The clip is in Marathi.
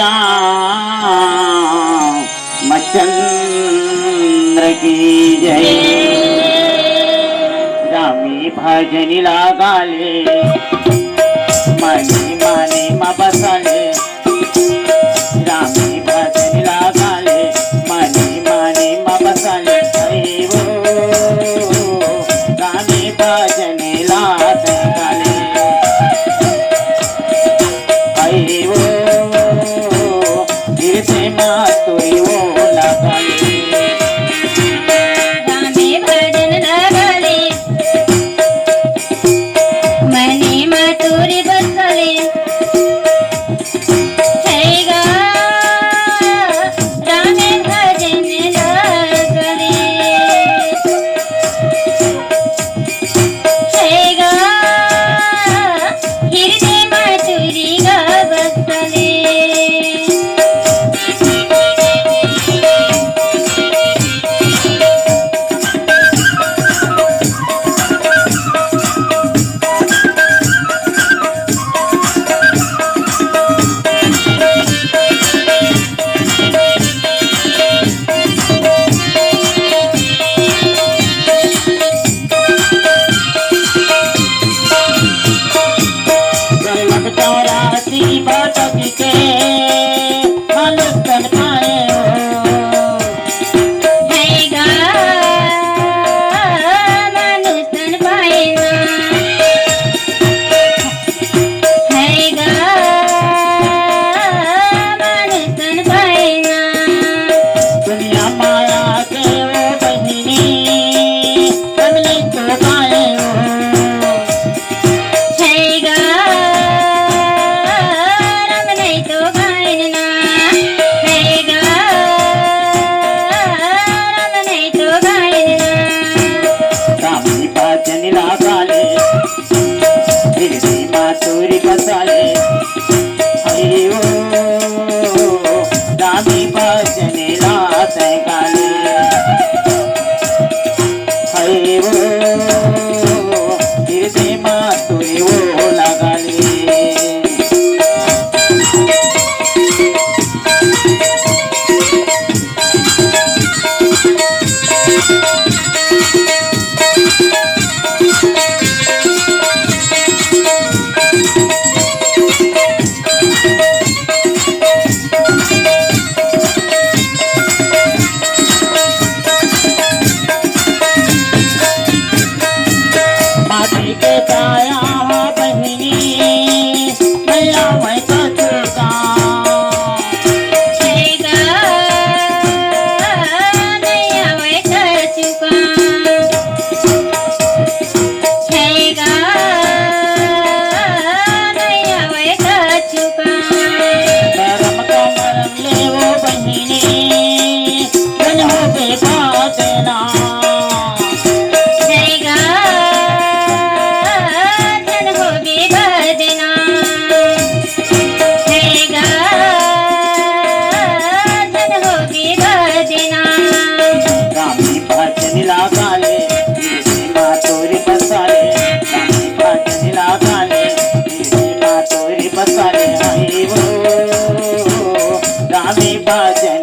रामचंद्र की जय। रामी भजनी लागाले मनी माने मा बसाले। रामी भजनी लागाले मनी माने मा बसाले। वो रामी भजनी लागाले वो गिरते मातुरी वो लगाले। रामे भजन लगाले मनी मातुरी बसले। हे गा रामे भजन लगाले। हे गा हिरदे मातुरी गा बसले। मातुरी बसाले अयो रामी भजनी लात गाले। अयो गिरते मातुरी वो लगाले। के काया बहिनी मैया मैं कचुका। हे गा नैया मैं कचुका। हे गा नैया मैं कचुका। मरम का मरम ले वो बहिनी धन हो बेटा देना। रामी भजनी लगाले मातुरी बसाले। रामी भजनी लगाले मातुरी बसाले। वो रामी भजनी